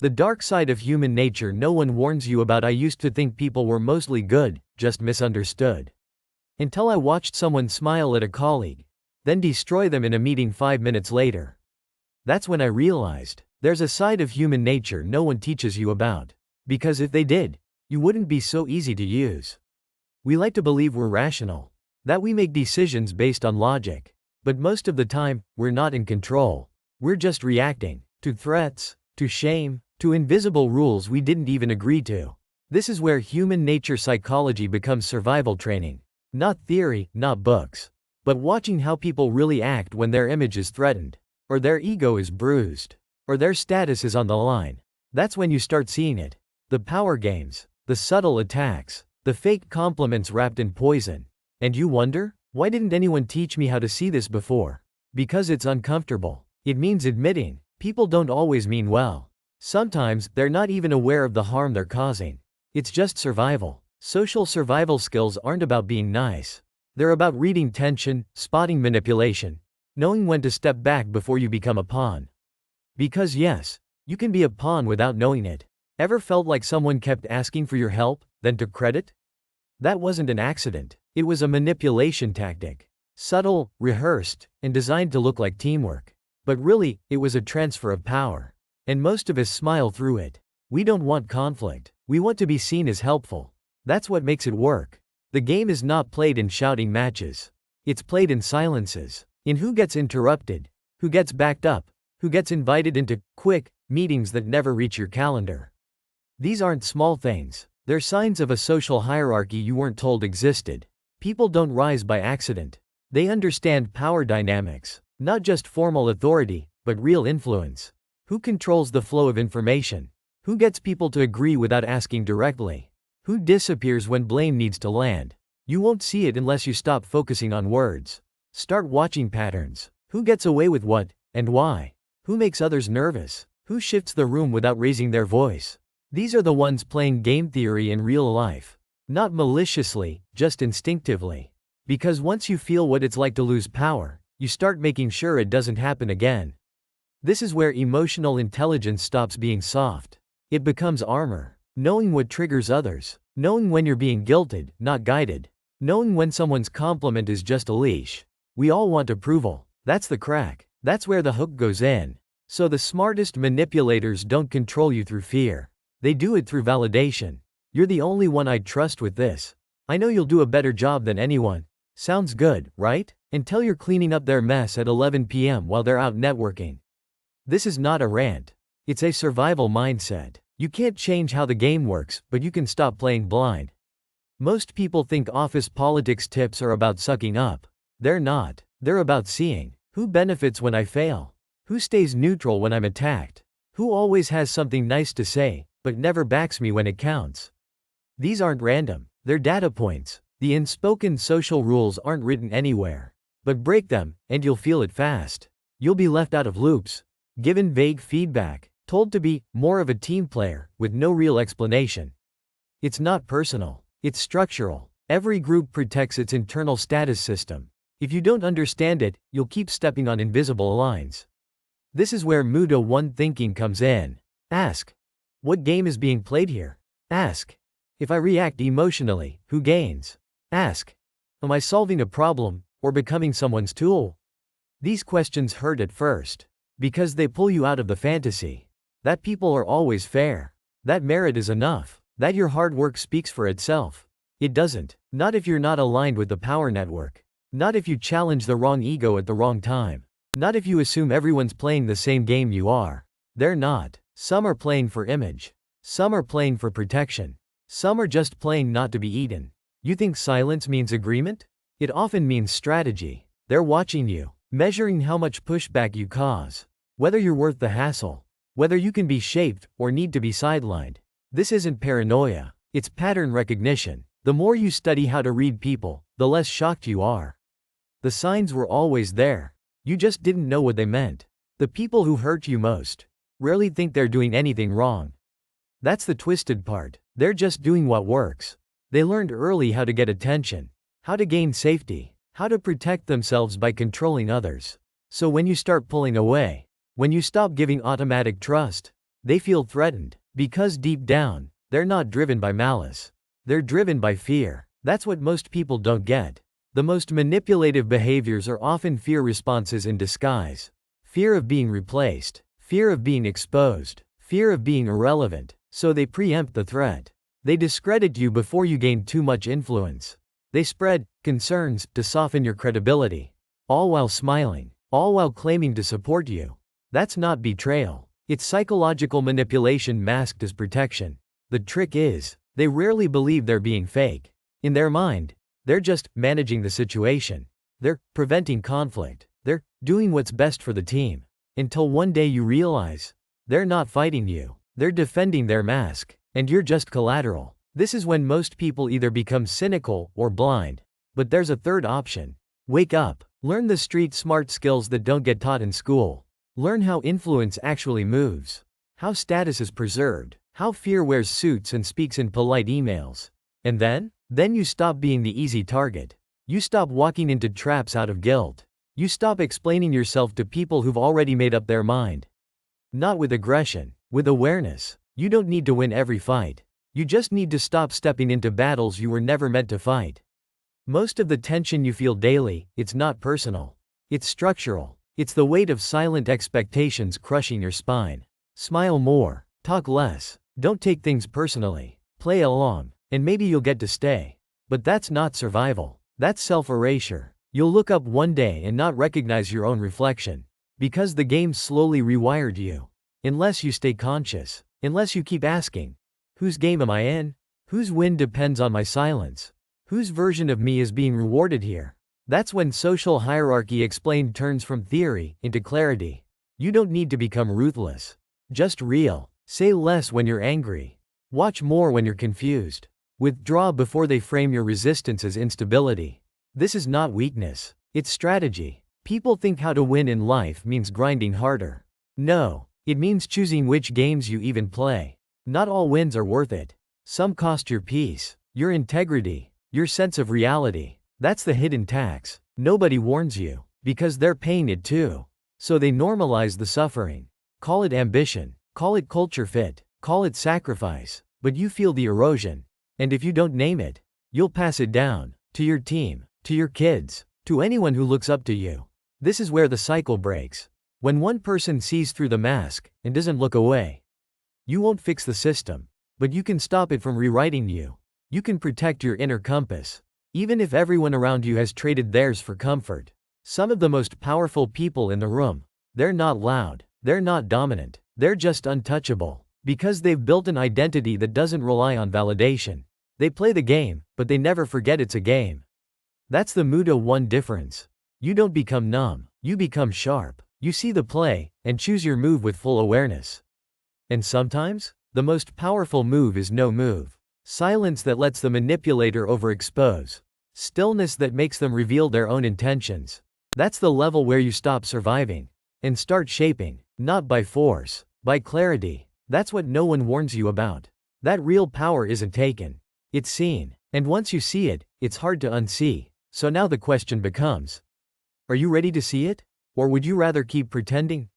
The dark side of human nature no one warns you about. I used to think people were mostly good, just misunderstood. Until I watched someone smile at a colleague, then destroy them in a meeting 5 minutes later. That's when I realized, there's a side of human nature no one teaches you about. Because if they did, you wouldn't be so easy to use. We like to believe we're rational, that we make decisions based on logic. But most of the time, we're not in control. We're just reacting to threats, to shame, to invisible rules we didn't even agree to. This is where human nature psychology becomes survival training. Not theory, not books. But watching how people really act when their image is threatened, or their ego is bruised, or their status is on the line. That's when you start seeing it. The power games, the subtle attacks, the fake compliments wrapped in poison. And you wonder, why didn't anyone teach me how to see this before? Because it's uncomfortable. It means admitting, people don't always mean well. Sometimes, they're not even aware of the harm they're causing. It's just survival. Social survival skills aren't about being nice. They're about reading tension, spotting manipulation, knowing when to step back before you become a pawn. Because yes, you can be a pawn without knowing it. Ever felt like someone kept asking for your help, then took credit? That wasn't an accident. It was a manipulation tactic. Subtle, rehearsed, and designed to look like teamwork. But really, it was a transfer of power. And most of us smile through it. We don't want conflict. We want to be seen as helpful. That's what makes it work. The game is not played in shouting matches. It's played in silences. In who gets interrupted, who gets backed up, who gets invited into quick meetings that never reach your calendar. These aren't small things. They're signs of a social hierarchy you weren't told existed. People don't rise by accident. They understand power dynamics, not just formal authority, but real influence. Who controls the flow of information? Who gets people to agree without asking directly? Who disappears when blame needs to land? You won't see it unless you stop focusing on words. Start watching patterns. Who gets away with what, and why? Who makes others nervous? Who shifts the room without raising their voice? These are the ones playing game theory in real life. Not maliciously, just instinctively. Because once you feel what it's like to lose power, you start making sure it doesn't happen again. This is where emotional intelligence stops being soft. It becomes armor. Knowing what triggers others. Knowing when you're being guilted, not guided. Knowing when someone's compliment is just a leash. We all want approval. That's the crack. That's where the hook goes in. So the smartest manipulators don't control you through fear. They do it through validation. You're the only one I'd trust with this. I know you'll do a better job than anyone. Sounds good, right? Until you're cleaning up their mess at 11 p.m. while they're out networking. This is not a rant. It's a survival mindset. You can't change how the game works, but you can stop playing blind. Most people think office politics tips are about sucking up. They're not. They're about seeing who benefits when I fail, who stays neutral when I'm attacked, who always has something nice to say, but never backs me when it counts. These aren't random. They're data points. The unspoken social rules aren't written anywhere. But break them, and you'll feel it fast. You'll be left out of loops, given vague feedback, told to be more of a team player, with no real explanation. It's not personal. It's structural. Every group protects its internal status system. If you don't understand it, you'll keep stepping on invisible lines. This is where Muta one thinking comes in. Ask, what game is being played here? Ask, if I react emotionally, who gains? Ask, am I solving a problem, or becoming someone's tool? These questions hurt at first, because they pull you out of the fantasy that people are always fair, that merit is enough, that your hard work speaks for itself. It doesn't. Not if you're not aligned with the power network. Not if you challenge the wrong ego at the wrong time. Not if you assume everyone's playing the same game you are. They're not. Some are playing for image. Some are playing for protection. Some are just playing not to be eaten. You think silence means agreement? It often means strategy. They're watching you, measuring how much pushback you cause, whether you're worth the hassle, whether you can be shaped or need to be sidelined. This isn't paranoia. It's pattern recognition. The more you study how to read people, the less shocked you are. The signs were always there. You just didn't know what they meant. The people who hurt you most rarely think they're doing anything wrong. That's the twisted part. They're just doing what works. They learned early how to get attention, how to gain safety, how to protect themselves by controlling others. So when you start pulling away, when you stop giving automatic trust, They feel threatened, because deep down, they're not driven by malice. They're driven by fear. That's what most people don't get. The most manipulative behaviors are often fear responses in disguise. Fear of being replaced, fear of being exposed, fear of being irrelevant, so they preempt the threat. They discredit you before you gain too much influence. They spread concerns to soften your credibility, all while smiling, all while claiming to support you. That's not betrayal. It's psychological manipulation masked as protection. The trick is, they rarely believe they're being fake. In their mind, they're just managing the situation. They're preventing conflict. They're doing what's best for the team. Until one day you realize, they're not fighting you. They're defending their mask, and you're just collateral. This is when most people either become cynical or blind. But there's a third option. Wake up. Learn the street smart skills that don't get taught in school. Learn how influence actually moves. How status is preserved. How fear wears suits and speaks in polite emails. And then you stop being the easy target. You stop walking into traps out of guilt. You stop explaining yourself to people who've already made up their mind. Not with aggression, with awareness. You don't need to win every fight. You just need to stop stepping into battles you were never meant to fight. Most of the tension you feel daily, it's not personal. It's structural. It's the weight of silent expectations crushing your spine. Smile more. Talk less. Don't take things personally. Play along, and maybe you'll get to stay. But that's not survival. That's self-erasure. You'll look up one day and not recognize your own reflection. Because the game slowly rewired you. Unless you stay conscious. Unless you keep asking, whose game am I in? Whose win depends on my silence? Whose version of me is being rewarded here? That's when social hierarchy explained turns from theory into clarity. You don't need to become ruthless. Just real. Say less when you're angry. Watch more when you're confused. Withdraw before they frame your resistance as instability. This is not weakness. It's strategy. People think how to win in life means grinding harder. No, it means choosing which games you even play. Not all wins are worth it. Some cost your peace, your integrity, your sense of reality. That's the hidden tax. Nobody warns you, because they're paying it too. So they normalize the suffering. Call it ambition, call it culture fit, call it sacrifice, but you feel the erosion. And if you don't name it, you'll pass it down, to your team, to your kids, to anyone who looks up to you. This is where the cycle breaks. When one person sees through the mask, and doesn't look away. You won't fix the system, but you can stop it from rewriting you. You can protect your inner compass. Even if everyone around you has traded theirs for comfort. Some of the most powerful people in the room, they're not loud, they're not dominant, they're just untouchable. Because they've built an identity that doesn't rely on validation. They play the game, but they never forget it's a game. That's the Muta one difference. You don't become numb, you become sharp. You see the play, and choose your move with full awareness. And sometimes, the most powerful move is no move. Silence that lets the manipulator overexpose. Stillness that makes them reveal their own intentions. That's the level where you stop surviving and start shaping, not by force, by clarity. That's what no one warns you about. That real power isn't taken. It's seen. And once you see it, it's hard to unsee. So now the question becomes, are you ready to see it? Or would you rather keep pretending?